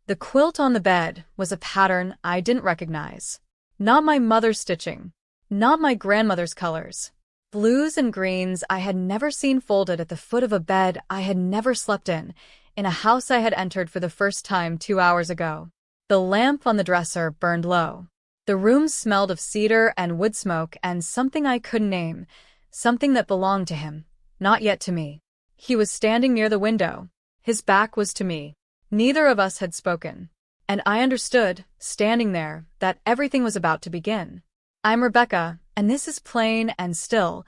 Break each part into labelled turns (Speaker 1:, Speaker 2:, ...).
Speaker 1: The quilt on the bed was a pattern I didn't recognize. Not my mother's stitching. Not my grandmother's colors. Blues and greens I had never seen folded at the foot of a bed I had never slept in a house I had entered for the first time 2 hours ago. The lamp on the dresser burned low. The room smelled of cedar and wood smoke and something I couldn't name, something that belonged to him, not yet to me. He was standing near the window. His back was to me. Neither of us had spoken. And I understood, standing there, that everything was about to begin. I'm Rebecca, and this is Plain and Still,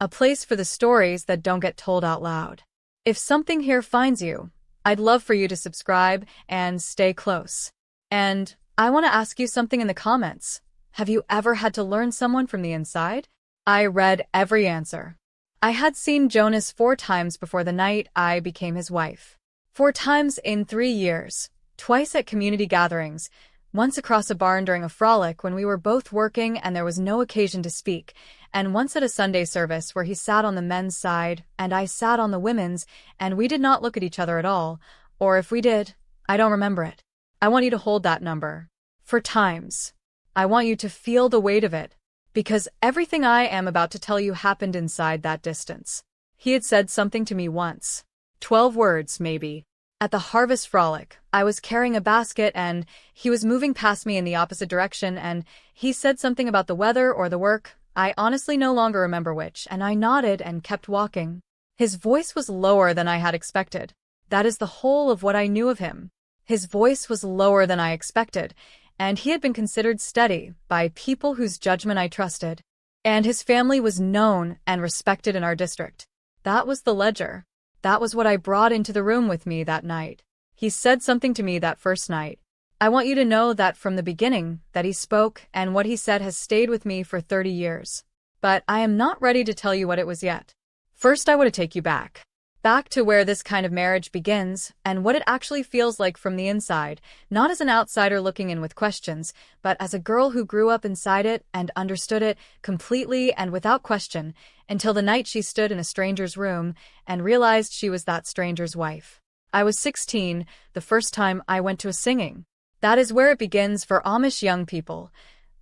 Speaker 1: a place for the stories that don't get told out loud. If something here finds you, I'd love for you to subscribe and stay close. And I want to ask you something in the comments. Have you ever had to learn someone from the inside? I read every answer. I had seen Jonas 4 times before the night I became his wife. 4 times in 3 years, twice at community gatherings, once across a barn during a frolic when we were both working and there was no occasion to speak, and once at a Sunday service where he sat on the men's side and I sat on the women's, and we did not look at each other at all, or if we did, I don't remember it. I want you to hold that number. 4 times. I want you to feel the weight of it, because everything I am about to tell you happened inside that distance. He had said something to me once. 12 words, maybe. At the harvest frolic, I was carrying a basket and he was moving past me in the opposite direction and he said something about the weather or the work. I honestly no longer remember which, and I nodded and kept walking. His voice was lower than I had expected. That is the whole of what I knew of him. His voice was lower than I expected, and he had been considered steady by people whose judgment I trusted. And his family was known and respected in our district. That was the ledger. That was what I brought into the room with me that night. He said something to me that first night. I want you to know that from the beginning that he spoke and what he said has stayed with me for 30 years. But I am not ready to tell you what it was yet. First, I want to take you back. Back to where this kind of marriage begins and what it actually feels like from the inside, not as an outsider looking in with questions, but as a girl who grew up inside it and understood it completely and without question, until the night she stood in a stranger's room and realized she was that stranger's wife. I was 16, the first time I went to a singing. That is where it begins for Amish young people.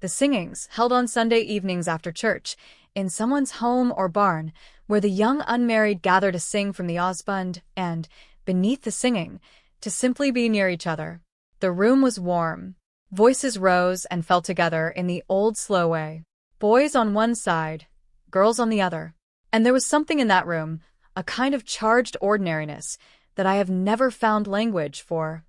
Speaker 1: The singings, held on Sunday evenings after church, in someone's home or barn, where the young unmarried gather to sing from the Osbund and, beneath the singing, to simply be near each other. The room was warm. Voices rose and fell together in the old slow way. Boys on one side, girls on the other. And there was something in that room, a kind of charged ordinariness, that I have never found language for.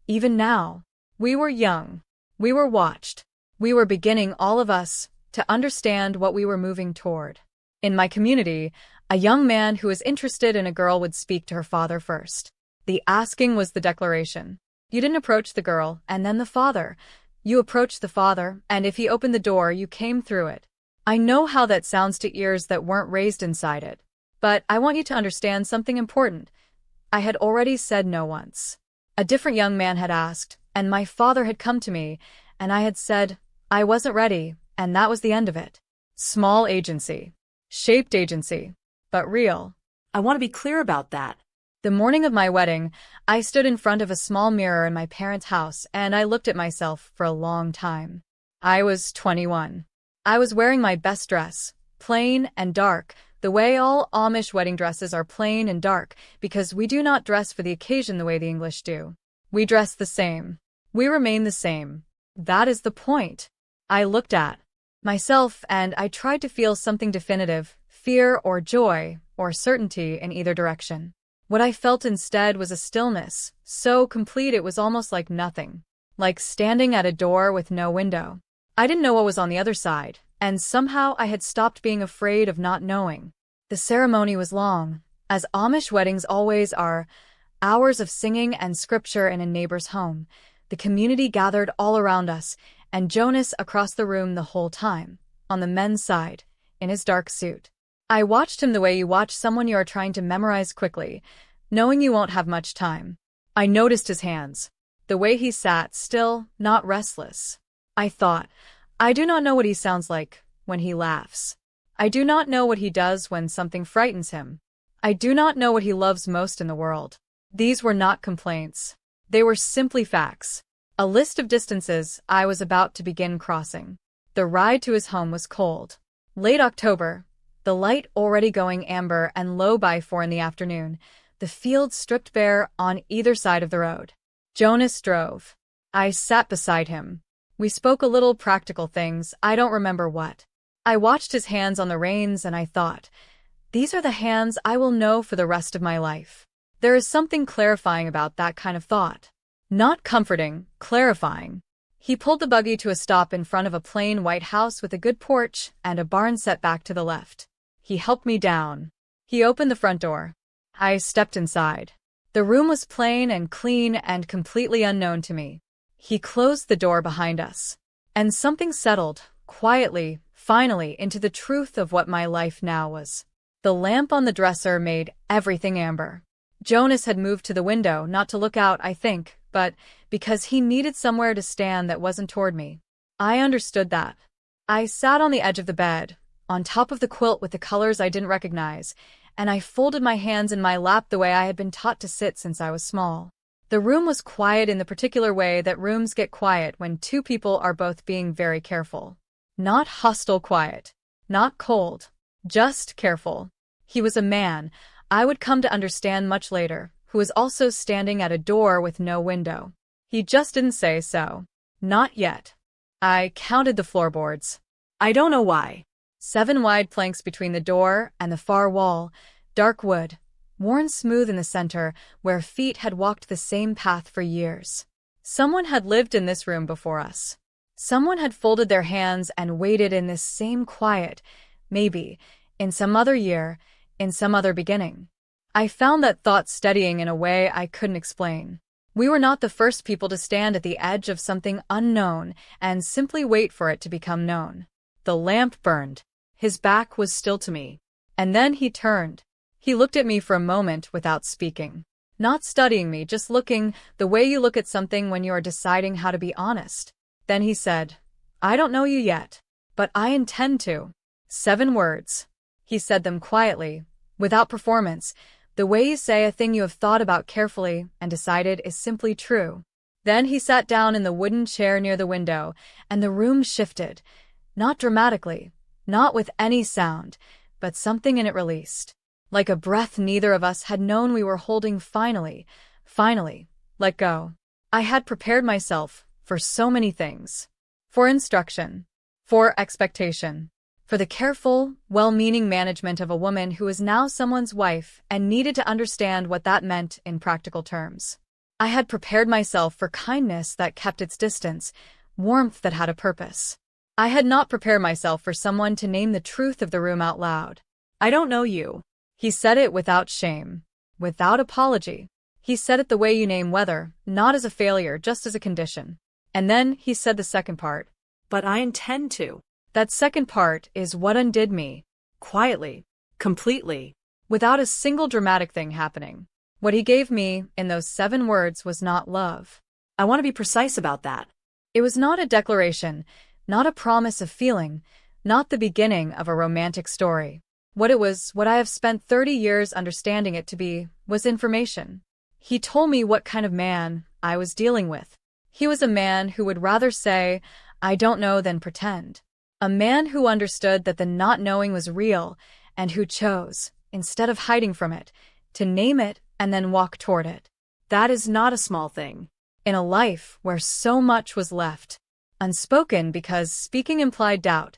Speaker 1: Even now. We were young. We were watched. We were beginning, all of us, to understand what we were moving toward. In my community, a young man who was interested in a girl would speak to her father first. The asking was the declaration. You didn't approach the girl and then the father. You approached the father, and if he opened the door, you came through it. I know how that sounds to ears that weren't raised inside it. But I want you to understand something important. I had already said no once. A different young man had asked, and my father had come to me, and I had said, I wasn't ready, and that was the end of it. Small agency. Shaped agency. But real.
Speaker 2: I want to be clear about that.
Speaker 1: The morning of my wedding, I stood in front of a small mirror in my parents' house and I looked at myself for a long time. I was 21. I was wearing my best dress, plain and dark, the way all Amish wedding dresses are plain and dark, because we do not dress for the occasion the way the English do. We dress the same. We remain the same. That is the point. I looked at myself and I tried to feel something definitive, fear or joy or certainty in either direction. What I felt instead was a stillness, so complete it was almost like nothing. Like standing at a door with no window. I didn't know what was on the other side, and somehow I had stopped being afraid of not knowing. The ceremony was long, as Amish weddings always are, hours of singing and scripture in a neighbor's home. The community gathered all around us, and Jonas across the room the whole time, on the men's side, in his dark suit. I watched him the way you watch someone you are trying to memorize quickly, knowing you won't have much time. I noticed his hands, the way he sat still, not restless. I thought, I do not know what he sounds like when he laughs. I do not know what he does when something frightens him. I do not know what he loves most in the world. These were not complaints. They were simply facts. A list of distances I was about to begin crossing. The ride to his home was cold. Late October, the light already going amber and low by 4 in the afternoon, the fields stripped bare on either side of the road. Jonas drove. I sat beside him. We spoke a little practical things, I don't remember what. I watched his hands on the reins and I thought, these are the hands I will know for the rest of my life. There is something clarifying about that kind of thought. Not comforting, clarifying. He pulled the buggy to a stop in front of a plain white house with a good porch and a barn set back to the left. He helped me down. He opened the front door. I stepped inside. The room was plain and clean and completely unknown to me. He closed the door behind us. And something settled, quietly, finally, into the truth of what my life now was. The lamp on the dresser made everything amber. Jonas had moved to the window, not to look out, I think, but because he needed somewhere to stand that wasn't toward me. I understood that. I sat on the edge of the bed, on top of the quilt with the colors I didn't recognize, and I folded my hands in my lap the way I had been taught to sit since I was small. The room was quiet in the particular way that rooms get quiet when two people are both being very careful. Not hostile quiet. Not cold. Just careful. He was a man, I would come to understand much later, who was also standing at a door with no window. He just didn't say so. Not yet. I counted the floorboards.
Speaker 2: I don't know why.
Speaker 1: 7 wide planks between the door and the far wall, dark wood, worn smooth in the center, where feet had walked the same path for years. Someone had lived in this room before us. Someone had folded their hands and waited in this same quiet, maybe, in some other year, in some other beginning. I found that thought steadying in a way I couldn't explain. We were not the first people to stand at the edge of something unknown and simply wait for it to become known. The lamp burned. His back was still to me. And then he turned. He looked at me for a moment without speaking. Not studying me, just looking, the way you look at something when you are deciding how to be honest. Then he said, I don't know you yet, but I intend to. 7 words. He said them quietly, without performance, the way you say a thing you have thought about carefully and decided is simply true. Then he sat down in the wooden chair near the window, and the room shifted. Not dramatically, not with any sound, but something in it released. Like a breath neither of us had known we were holding finally, let go. I had prepared myself for so many things. For instruction. For expectation. For the careful, well-meaning management of a woman who is now someone's wife and needed to understand what that meant in practical terms. I had prepared myself for kindness that kept its distance, warmth that had a purpose. I had not prepared myself for someone to name the truth of the room out loud. I don't know you. He said it without shame, without apology. He said it the way you name weather, not as a failure, just as a condition. And then he said the second part.
Speaker 2: But I intend to.
Speaker 1: That second part is what undid me. Quietly.
Speaker 2: Completely.
Speaker 1: Without a single dramatic thing happening. What he gave me in those 7 words was not love.
Speaker 2: I want to be precise about that.
Speaker 1: It was not a declaration, not a promise of feeling, not the beginning of a romantic story. What it was, what I have spent 30 years understanding it to be, was information. He told me what kind of man I was dealing with. He was a man who would rather say, I don't know, than pretend. A man who understood that the not knowing was real and who chose, instead of hiding from it, to name it and then walk toward it.
Speaker 2: That is not a small thing.
Speaker 1: In a life where so much was left unspoken because speaking implied doubt,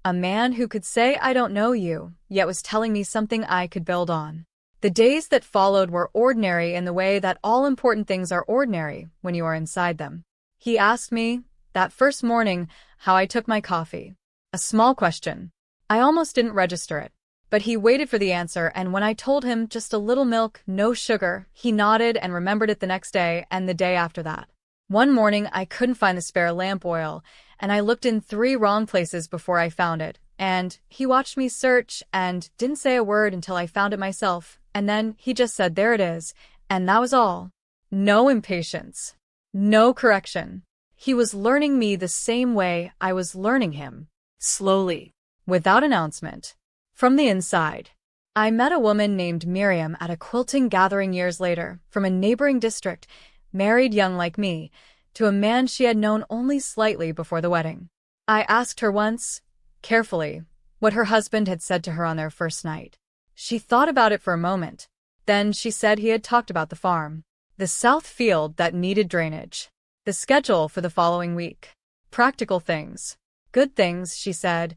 Speaker 1: a man who could say I don't know you, yet was telling me something I could build on. The days that followed were ordinary in the way that all important things are ordinary when you are inside them. He asked me, that first morning, how I took my coffee. A small question. I almost didn't register it. But he waited for the answer, and when I told him just a little milk, no sugar, he nodded and remembered it the next day and the day after that. One morning, I couldn't find the spare lamp oil, and I looked in 3 wrong places before I found it, and he watched me search and didn't say a word until I found it myself, and then he just said, there it is, and that was all. No impatience. No correction. He was learning me the same way I was learning him.
Speaker 2: Slowly.
Speaker 1: Without announcement. From the inside. I met a woman named Miriam at a quilting gathering years later, from a neighboring district. married young like me, to a man she had known only slightly before the wedding. I asked her once, carefully, what her husband had said to her on their first night. She thought about it for a moment. Then she said he had talked about the farm, the south field that needed drainage, the schedule for the following week. Practical things. Good things, she said.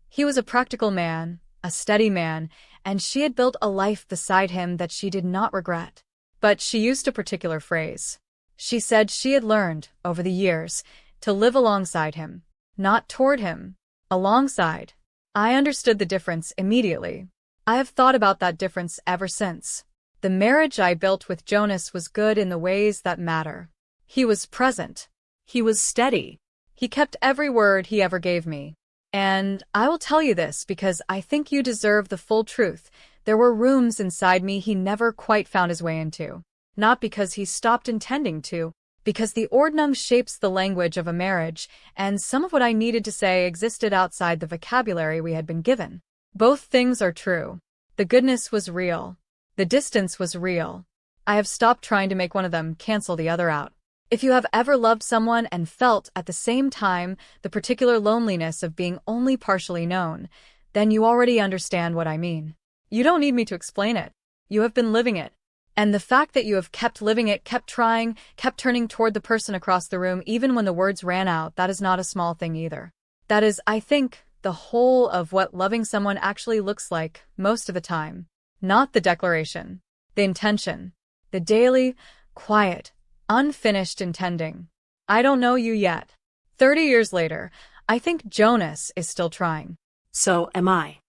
Speaker 1: He was a practical man, a steady man, and she had built a life beside him that she did not regret. But she used a particular phrase. She said she had learned, over the years, to live alongside him, not toward him, alongside. I understood the difference immediately. I have thought about that difference ever since. The marriage I built with Jonas was good in the ways that matter. He was present.
Speaker 2: He was steady.
Speaker 1: He kept every word he ever gave me. And I will tell you this because I think you deserve the full truth. There were rooms inside me he never quite found his way into. Not because he stopped intending to, because the ordinum shapes the language of a marriage, and some of what I needed to say existed outside the vocabulary we had been given. Both things are true. The goodness was real. The distance was real. I have stopped trying to make one of them cancel the other out. If you have ever loved someone and felt at the same time the particular loneliness of being only partially known, then you already understand what I mean. You don't need me to explain it. You have been living it. And the fact that you have kept living it, kept trying, kept turning toward the person across the room even when the words ran out, that is not a small thing either. That is, I think, the whole of what loving someone actually looks like most of the time. Not the declaration, the intention, the daily, quiet, unfinished intending. I don't know you yet. 30 years later, I think Jonas is still trying.
Speaker 2: So am I.